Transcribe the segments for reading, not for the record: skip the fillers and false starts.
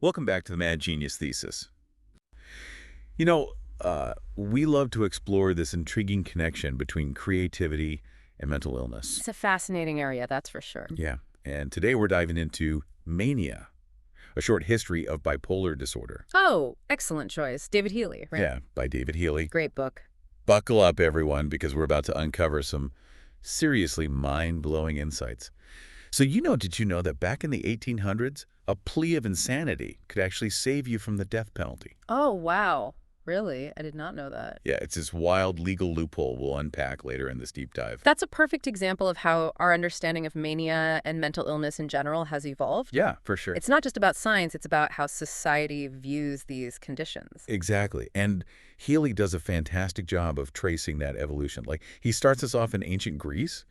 Welcome back to the Mad Genius Thesis. You know, we love to explore this intriguing connection between creativity and mental illness. It's a fascinating area, that's for sure. Yeah, and today we're diving into Mania, a short history of bipolar disorder. Oh, excellent choice. David Healy, right? Yeah, by David Healy. Great book. Buckle up, everyone, because we're about to uncover some seriously mind-blowing insights. So did you know that back in the 1800s, a plea of insanity could actually save you from the death penalty? Oh, wow. Really? I did not know that. Yeah, it's this wild legal loophole we'll unpack later in this deep dive. That's a perfect example of how our understanding of mania and mental illness in general has evolved. Yeah, for sure. It's not just about science, it's about how society views these conditions. Exactly. And Healy does a fantastic job of tracing that evolution. Like, he starts us off in ancient Greece,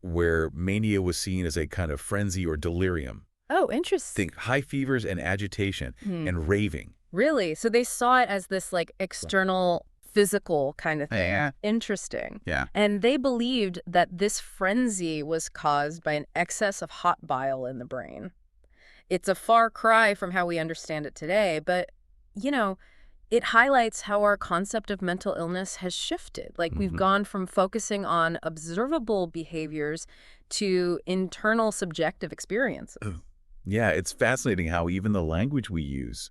where mania was seen as a kind of frenzy or delirium. Oh, interesting. Think high fevers and agitation and raving. Really? So they saw it as this external physical kind of thing. Yeah. Interesting. Yeah. And they believed that this frenzy was caused by an excess of hot bile in the brain. It's a far cry from how we understand it today, but, it highlights how our concept of mental illness has shifted. We've gone from focusing on observable behaviors to internal subjective experiences. Yeah, it's fascinating how even the language we use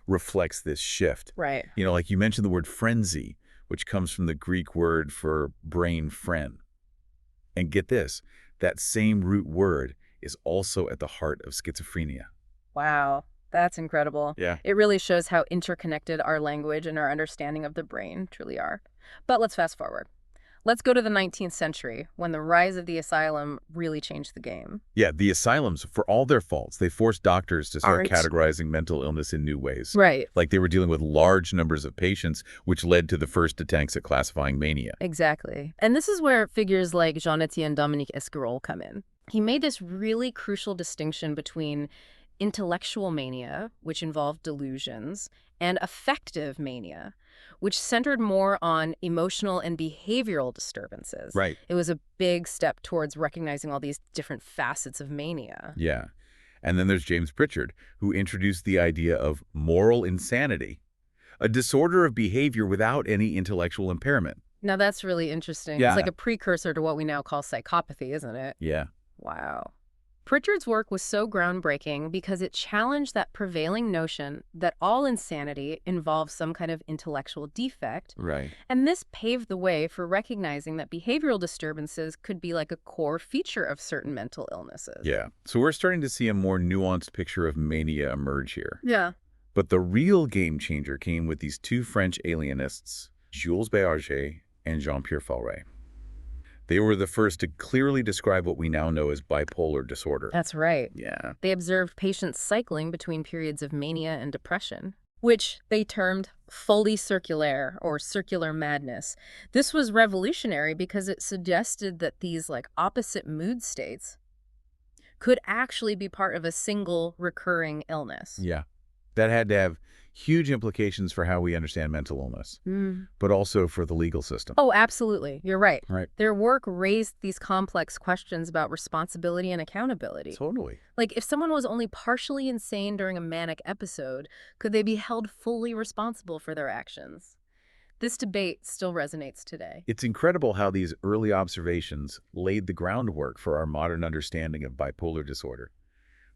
reflects this shift. Right. Like you mentioned the word frenzy, which comes from the Greek word for brain phren. And get this, that same root word is also at the heart of schizophrenia. Wow, that's incredible. Yeah. It really shows how interconnected our language and our understanding of the brain truly are. But let's fast forward. Let's go to the 19th century, when the rise of the asylum really changed the game. Yeah, the asylums, for all their faults, they forced doctors to start Right. categorizing mental illness in new ways. Right. Like they were dealing with large numbers of patients, which led to the first attempts at classifying mania. Exactly. And this is where figures like Jean-Étienne Dominique Esquirol come in. He made this really crucial distinction between intellectual mania, which involved delusions, and affective mania, which centered more on emotional and behavioral disturbances. Right. It was a big step towards recognizing all these different facets of mania. Yeah. And then there's James Pritchard, who introduced the idea of moral insanity, a disorder of behavior without any intellectual impairment. Now that's really interesting. Yeah. It's like a precursor to what we now call psychopathy, isn't it? Yeah. Wow. Pritchard's work was so groundbreaking because it challenged that prevailing notion that all insanity involves some kind of intellectual defect. Right. And this paved the way for recognizing that behavioral disturbances could be like a core feature of certain mental illnesses. Yeah. So we're starting to see a more nuanced picture of mania emerge here. Yeah. But the real game changer came with these two French alienists, Jules Béarger and Jean-Pierre Faure. They were the first to clearly describe what we now know as bipolar disorder. That's right. Yeah. They observed patients cycling between periods of mania and depression, which they termed folie circulaire, or circular madness. This was revolutionary because it suggested that these opposite mood states could actually be part of a single recurring illness. Yeah. That had to have huge implications for how we understand mental illness, but also for the legal system. Oh, absolutely. You're right. Right. Their work raised these complex questions about responsibility and accountability. Totally. If someone was only partially insane during a manic episode, could they be held fully responsible for their actions? This debate still resonates today. It's incredible how these early observations laid the groundwork for our modern understanding of bipolar disorder.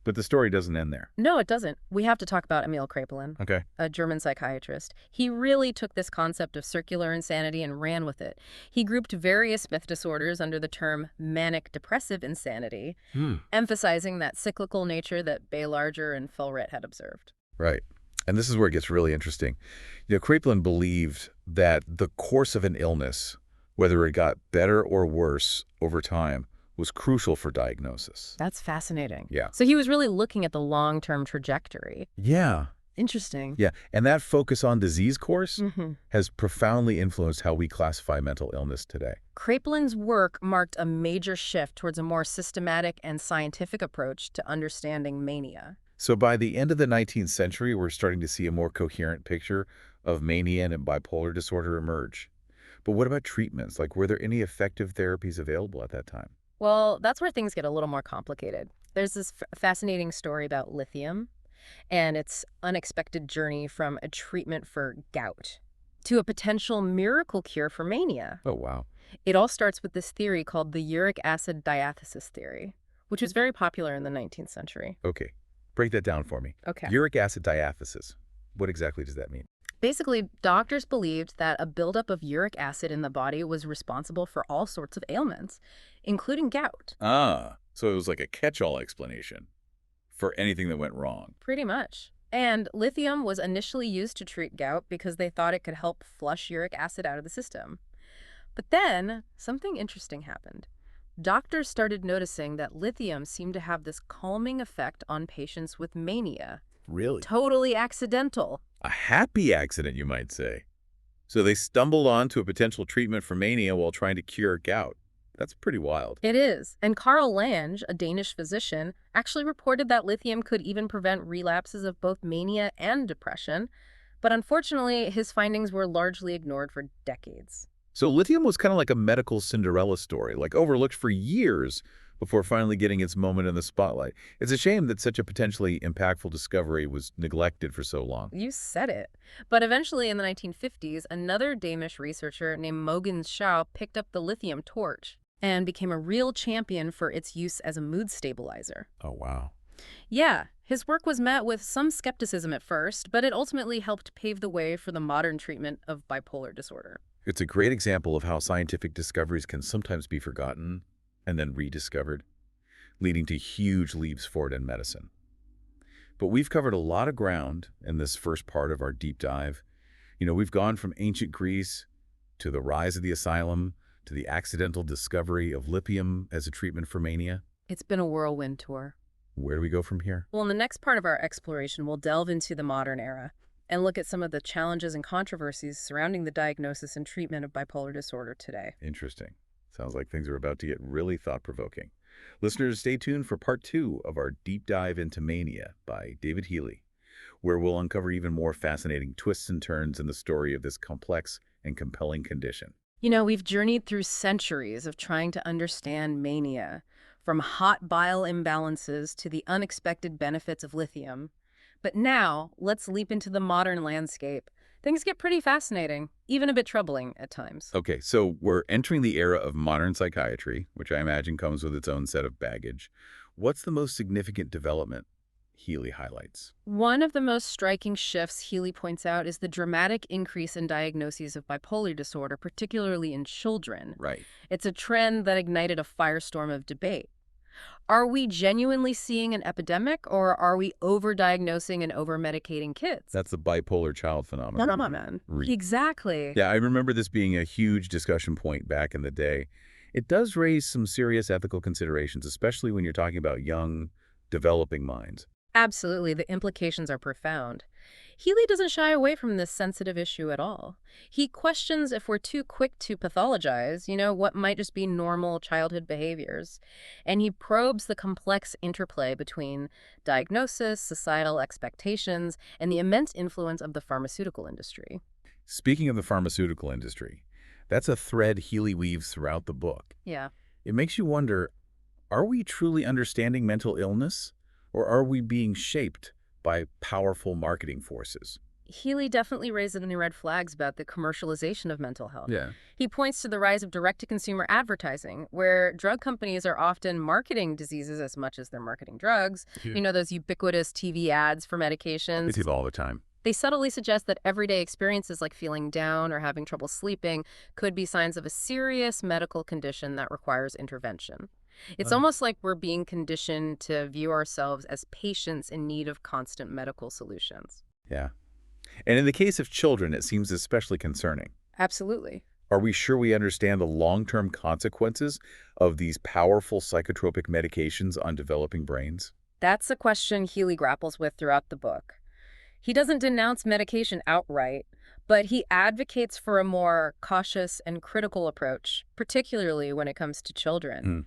But the story doesn't end there. No, it doesn't. We have to talk about Emil Kraepelin, Okay. a German psychiatrist. He really took this concept of circular insanity and ran with it. He grouped various myth disorders under the term manic-depressive insanity, emphasizing that cyclical nature that Béarger and Faure had observed. Right. And this is where it gets really interesting. Kraepelin believed that the course of an illness, whether it got better or worse over time, was crucial for diagnosis. That's fascinating. Yeah. So he was really looking at the long-term trajectory. Yeah. Interesting. Yeah. And that focus on disease course Mm-hmm. has profoundly influenced how we classify mental illness today. Kraepelin's work marked a major shift towards a more systematic and scientific approach to understanding mania. So by the end of the 19th century, we're starting to see a more coherent picture of mania and bipolar disorder emerge. But what about treatments? Were there any effective therapies available at that time? Well, that's where things get a little more complicated. There's this fascinating story about lithium. and its unexpected journey from a treatment for gout to a potential miracle cure for mania. Oh, wow. It all starts with this theory called the uric acid diathesis theory, which was very popular in the 19th century. Okay. Break that down for me. Okay. Uric acid diathesis. What exactly does that mean? Basically, doctors believed that a buildup of uric acid in the body was responsible for all sorts of ailments, including gout. Ah, so it was like a catch-all explanation for anything that went wrong. Pretty much. And lithium was initially used to treat gout because they thought it could help flush uric acid out of the system. But then, something interesting happened. Doctors started noticing that lithium seemed to have this calming effect on patients with mania. Really? Totally accidental. A happy accident, you might say. So they stumbled onto a potential treatment for mania while trying to cure gout. That's pretty wild. It is. And Carl Lange, a Danish physician, actually reported that lithium could even prevent relapses of both mania and depression. But unfortunately, his findings were largely ignored for decades. So lithium was kind of like a medical Cinderella story, like overlooked for years before finally getting its moment in the spotlight. It's a shame that such a potentially impactful discovery was neglected for so long. You said it. But eventually, in the 1950s, another Danish researcher named Mogens Schau picked up the lithium torch and became a real champion for its use as a mood stabilizer. Oh, wow. Yeah, his work was met with some skepticism at first, but it ultimately helped pave the way for the modern treatment of bipolar disorder. It's a great example of how scientific discoveries can sometimes be forgotten and then rediscovered, leading to huge leaps forward in medicine. But we've covered a lot of ground in this first part of our deep dive. We've gone from ancient Greece to the rise of the asylum to the accidental discovery of lithium as a treatment for mania. It's been a whirlwind tour. Where do we go from here? Well, in the next part of our exploration, we'll delve into the modern era and look at some of the challenges and controversies surrounding the diagnosis and treatment of bipolar disorder today. Interesting. Sounds like things are about to get really thought-provoking. Listeners, stay tuned for part 2 of our deep dive into Mania by David Healy, where we'll uncover even more fascinating twists and turns in the story of this complex and compelling condition. We've journeyed through centuries of trying to understand mania, from hot bile imbalances to the unexpected benefits of lithium. But now, let's leap into the modern landscape. Things get pretty fascinating, even a bit troubling at times. Okay, so we're entering the era of modern psychiatry, which I imagine comes with its own set of baggage. What's the most significant development Healy highlights? One of the most striking shifts Healy points out is the dramatic increase in diagnoses of bipolar disorder, particularly in children. Right. It's a trend that ignited a firestorm of debate. Are we genuinely seeing an epidemic, or are we overdiagnosing and overmedicating kids? That's the bipolar child phenomenon. Exactly. Yeah, I remember this being a huge discussion point back in the day. It does raise some serious ethical considerations, especially when you're talking about young, developing minds. Absolutely. The implications are profound. Healy doesn't shy away from this sensitive issue at all. He questions if we're too quick to pathologize, what might just be normal childhood behaviors. And he probes the complex interplay between diagnosis, societal expectations, and the immense influence of the pharmaceutical industry. Speaking of the pharmaceutical industry, that's a thread Healy weaves throughout the book. Yeah. It makes you wonder, are we truly understanding mental illness, or are we being shaped by powerful marketing forces? Healy definitely raises any red flags about the commercialization of mental health. Yeah. He points to the rise of direct-to-consumer advertising, where drug companies are often marketing diseases as much as they're marketing drugs. Yeah. Those ubiquitous TV ads for medications. They do all the time. They subtly suggest that everyday experiences like feeling down or having trouble sleeping could be signs of a serious medical condition that requires intervention. It's almost like we're being conditioned to view ourselves as patients in need of constant medical solutions. Yeah. And in the case of children, it seems especially concerning. Absolutely. Are we sure we understand the long-term consequences of these powerful psychotropic medications on developing brains? That's a question Healy grapples with throughout the book. He doesn't denounce medication outright, but he advocates for a more cautious and critical approach, particularly when it comes to children.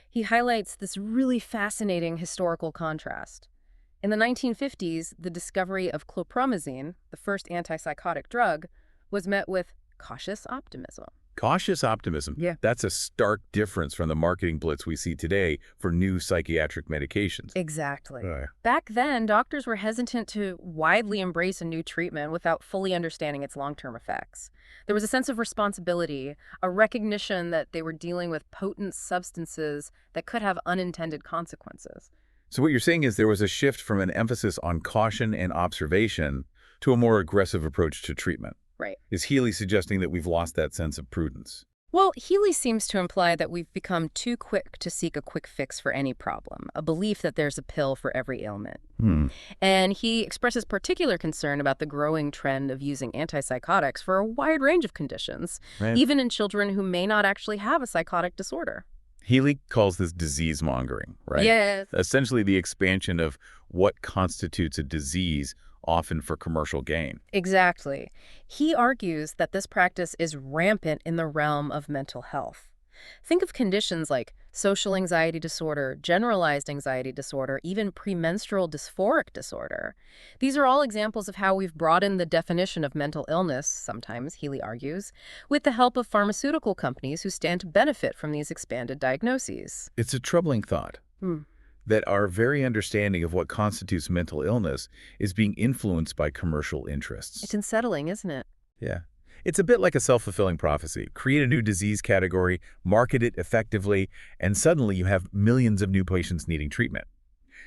He highlights this really fascinating historical contrast. In the 1950s, the discovery of chlorpromazine, the first antipsychotic drug, was met with cautious optimism. Cautious optimism. Yeah. That's a stark difference from the marketing blitz we see today for new psychiatric medications. Exactly. Uh, Back then, doctors were hesitant to widely embrace a new treatment without fully understanding its long-term effects. There was a sense of responsibility, a recognition that they were dealing with potent substances that could have unintended consequences. So what you're saying is there was a shift from an emphasis on caution and observation to a more aggressive approach to treatment. Right. Is Healy suggesting that we've lost that sense of prudence? Well, Healy seems to imply that we've become too quick to seek a quick fix for any problem, a belief that there's a pill for every ailment. And he expresses particular concern about the growing trend of using antipsychotics for a wide range of conditions, Right. even in children who may not actually have a psychotic disorder. Healy calls this disease mongering, right? Yes. Essentially the expansion of what constitutes a disease, often for commercial gain. Exactly. He argues that this practice is rampant in the realm of mental health. Think of conditions like social anxiety disorder, generalized anxiety disorder, even premenstrual dysphoric disorder. These are all examples of how we've broadened the definition of mental illness, sometimes, Healy argues, with the help of pharmaceutical companies who stand to benefit from these expanded diagnoses. It's a troubling thought that our very understanding of what constitutes mental illness is being influenced by commercial interests. It's unsettling, isn't it? Yeah. It's a bit like a self-fulfilling prophecy. Create a new disease category, market it effectively, and suddenly you have millions of new patients needing treatment.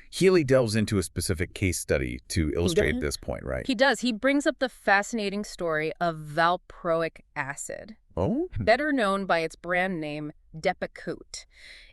Healy delves into a specific case study to illustrate this point, right? He does. He brings up the fascinating story of valproic acid, Oh? better known by its brand name, Depakote.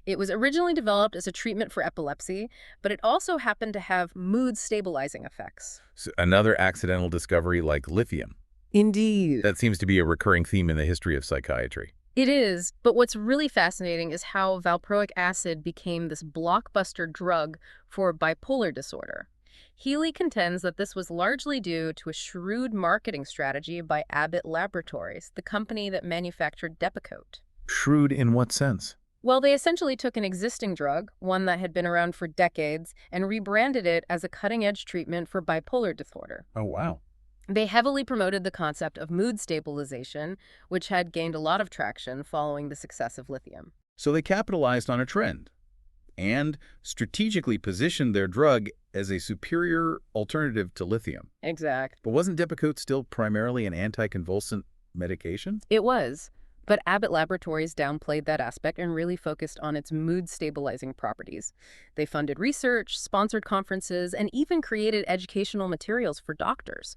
It was originally developed as a treatment for epilepsy, but it also happened to have mood-stabilizing effects. So another accidental discovery like lithium. Indeed. That seems to be a recurring theme in the history of psychiatry. It is, but what's really fascinating is how valproic acid became this blockbuster drug for bipolar disorder. Healy contends that this was largely due to a shrewd marketing strategy by Abbott Laboratories, the company that manufactured Depakote. Shrewd in what sense? Well, they essentially took an existing drug, one that had been around for decades, and rebranded it as a cutting-edge treatment for bipolar disorder. Oh, wow. They heavily promoted the concept of mood stabilization, which had gained a lot of traction following the success of lithium. So they capitalized on a trend and strategically positioned their drug as a superior alternative to lithium. Exact. But wasn't Depakote still primarily an anticonvulsant medication? It was, but Abbott Laboratories downplayed that aspect and really focused on its mood-stabilizing properties. They funded research, sponsored conferences, and even created educational materials for doctors,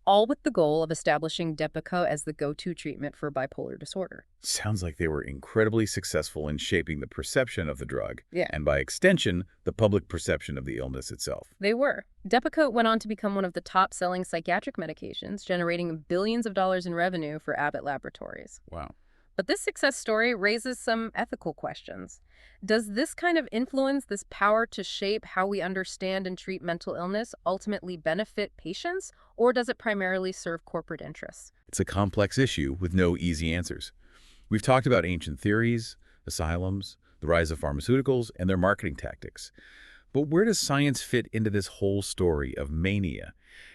all with the goal of establishing Depakote as the go-to treatment for bipolar disorder. Sounds like they were incredibly successful in shaping the perception of the drug, Yeah. and by extension, the public perception of the illness itself. They were. Depakote went on to become one of the top-selling psychiatric medications, generating billions of dollars in revenue for Abbott Laboratories. Wow. But this success story raises some ethical questions. Does this kind of influence, this power to shape how we understand and treat mental illness, ultimately benefit patients, or does it primarily serve corporate interests? It's a complex issue with no easy answers. We've talked about ancient theories, asylums, the rise of pharmaceuticals, and their marketing tactics. But where does science fit into this whole story of mania?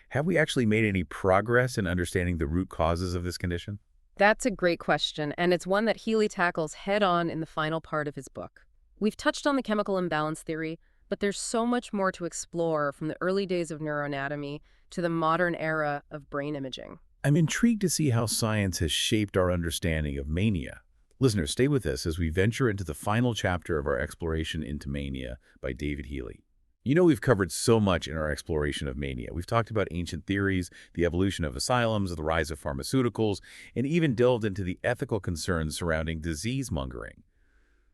Have we actually made any progress in understanding the root causes of this condition? That's a great question, and it's one that Healy tackles head-on in the final part of his book. We've touched on the chemical imbalance theory, but there's so much more to explore from the early days of neuroanatomy to the modern era of brain imaging. I'm intrigued to see how science has shaped our understanding of mania. Listeners, stay with us as we venture into the final chapter of our exploration into mania by David Healy. You know, we've covered so much in our exploration of mania. We've talked about ancient theories, the evolution of asylums, the rise of pharmaceuticals, and even delved into the ethical concerns surrounding disease-mongering.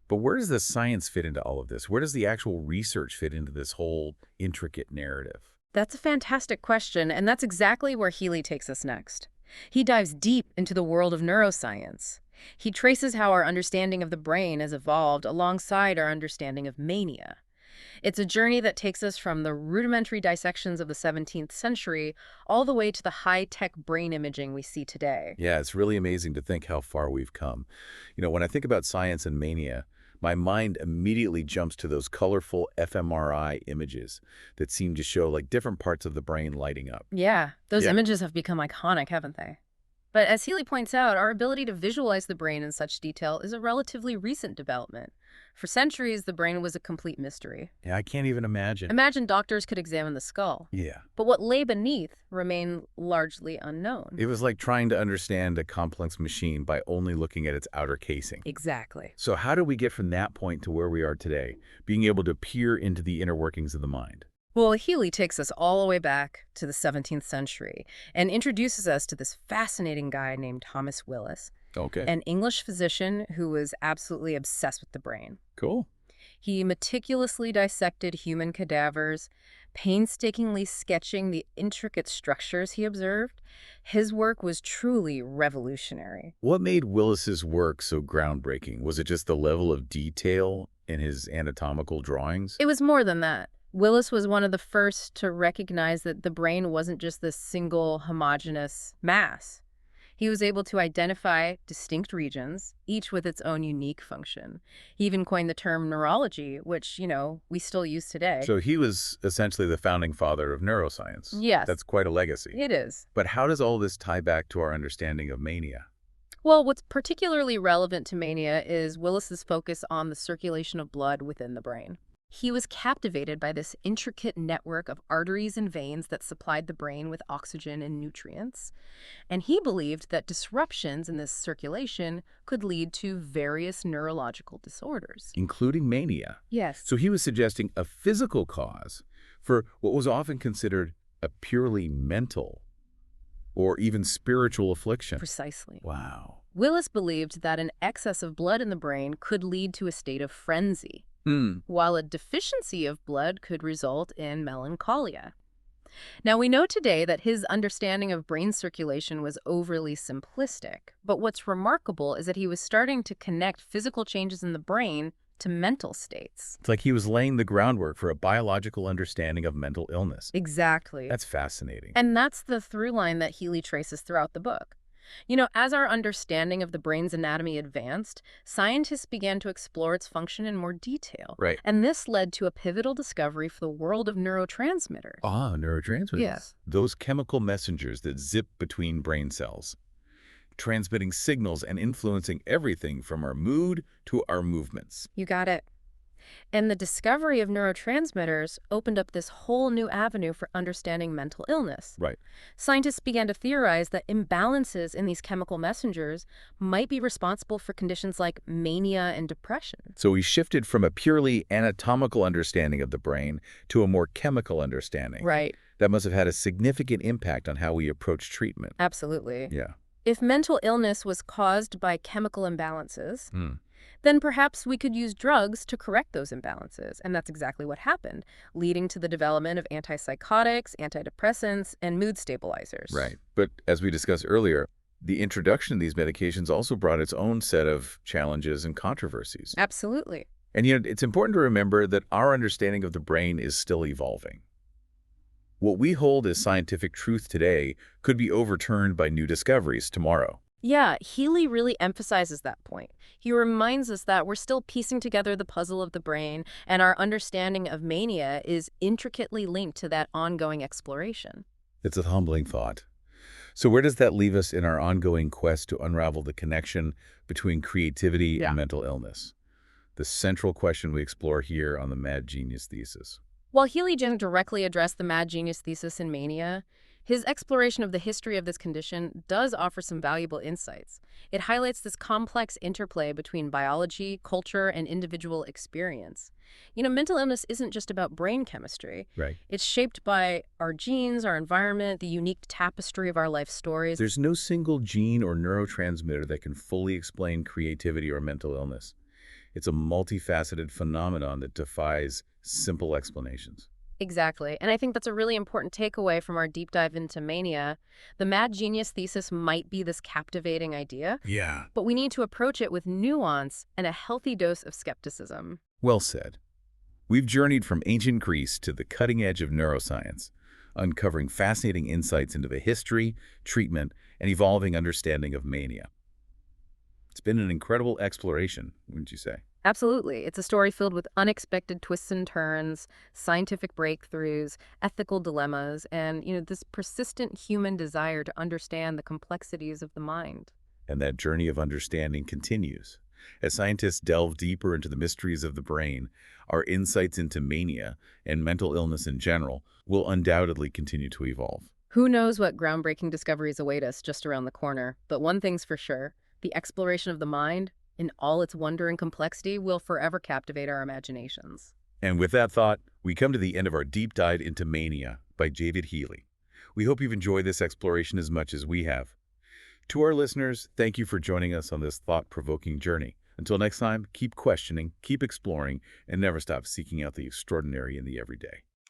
But where does the science fit into all of this? Where does the actual research fit into this whole intricate narrative? That's a fantastic question, and that's exactly where Healy takes us next. He dives deep into the world of neuroscience. He traces how our understanding of the brain has evolved alongside our understanding of mania. It's a journey that takes us from the rudimentary dissections of the 17th century all the way to the high-tech brain imaging we see today. Yeah, it's really amazing to think how far we've come. You know, when I think about science and mania, my mind immediately jumps to those colorful fMRI images that seem to show like different parts of the brain lighting up. Yeah, those Yeah. images have become iconic, haven't they? But as Healy points out, our ability to visualize the brain in such detail is a relatively recent development. For centuries, the brain was a complete mystery. Yeah, I can't even imagine. Imagine doctors could examine the skull. Yeah. But what lay beneath remained largely unknown. It was like trying to understand a complex machine by only looking at its outer casing. Exactly. So how do we get from that point to where we are today, being able to peer into the inner workings of the mind? Well, Healy takes us all the way back to the 17th century and introduces us to this fascinating guy named Thomas Willis, Okay. an English physician who was absolutely obsessed with the brain. Cool. He meticulously dissected human cadavers, painstakingly sketching the intricate structures he observed. His work was truly revolutionary. What made Willis's work so groundbreaking? Was it just the level of detail in his anatomical drawings? It was more than that. Willis was one of the first to recognize that the brain wasn't just this single homogeneous mass. He was able to identify distinct regions, each with its own unique function. He even coined the term neurology, which, we still use today. So he was essentially the founding father of neuroscience. Yes. That's quite a legacy. It is. But how does all this tie back to our understanding of mania? Well, what's particularly relevant to mania is Willis's focus on the circulation of blood within the brain. He was captivated by this intricate network of arteries and veins that supplied the brain with oxygen and nutrients. And he believed that disruptions in this circulation could lead to various neurological disorders. Including mania. Yes. So he was suggesting a physical cause for what was often considered a purely mental or even spiritual affliction. Precisely. Wow. Willis believed that an excess of blood in the brain could lead to a state of frenzy, while a deficiency of blood could result in melancholia. Now, we know today that his understanding of brain circulation was overly simplistic, but what's remarkable is that he was starting to connect physical changes in the brain to mental states. It's like he was laying the groundwork for a biological understanding of mental illness. Exactly. That's fascinating. And that's the through line that Healy traces throughout the book. As our understanding of the brain's anatomy advanced, scientists began to explore its function in more detail. Right. And this led to a pivotal discovery for the world of neurotransmitters. Ah, neurotransmitters. Yes. Those chemical messengers that zip between brain cells, transmitting signals and influencing everything from our mood to our movements. You got it. And the discovery of neurotransmitters opened up this whole new avenue for understanding mental illness. Right. Scientists began to theorize that imbalances in these chemical messengers might be responsible for conditions like mania and depression. So we shifted from a purely anatomical understanding of the brain to a more chemical understanding. Right. That must have had a significant impact on how we approach treatment. Absolutely. Yeah. If mental illness was caused by chemical imbalances, then perhaps we could use drugs to correct those imbalances. And that's exactly what happened, leading to the development of antipsychotics, antidepressants, and mood stabilizers. Right. But as we discussed earlier, the introduction of these medications also brought its own set of challenges and controversies. Absolutely. And it's important to remember that our understanding of the brain is still evolving. What we hold as scientific truth today could be overturned by new discoveries tomorrow. Yeah, Healy really emphasizes that point. He reminds us that we're still piecing together the puzzle of the brain, and our understanding of mania is intricately linked to that ongoing exploration. It's a humbling thought. So where does that leave us in our ongoing quest to unravel the connection between creativity and mental illness? The central question we explore here on the Mad Genius Thesis. While Healy didn't directly address the Mad Genius Thesis in Mania, his exploration of the history of this condition does offer some valuable insights. It highlights this complex interplay between biology, culture, and individual experience. Mental illness isn't just about brain chemistry. Right. It's shaped by our genes, our environment, the unique tapestry of our life stories. There's no single gene or neurotransmitter that can fully explain creativity or mental illness. It's a multifaceted phenomenon that defies simple explanations. Exactly. And I think that's a really important takeaway from our deep dive into mania. The Mad Genius Thesis might be this captivating idea, Yeah. but we need to approach it with nuance and a healthy dose of skepticism. Well said. We've journeyed from ancient Greece to the cutting edge of neuroscience, uncovering fascinating insights into the history, treatment, and evolving understanding of mania. It's been an incredible exploration, wouldn't you say? Absolutely. It's a story filled with unexpected twists and turns, scientific breakthroughs, ethical dilemmas, and, this persistent human desire to understand the complexities of the mind. And that journey of understanding continues. As scientists delve deeper into the mysteries of the brain, our insights into mania and mental illness in general will undoubtedly continue to evolve. Who knows what groundbreaking discoveries await us just around the corner, but one thing's for sure, the exploration of the mind, in all its wonder and complexity, will forever captivate our imaginations. And with that thought, we come to the end of our deep dive into Mania by David Healy. We hope you've enjoyed this exploration as much as we have. To our listeners, thank you for joining us on this thought-provoking journey. Until next time, keep questioning, keep exploring, and never stop seeking out the extraordinary in the everyday.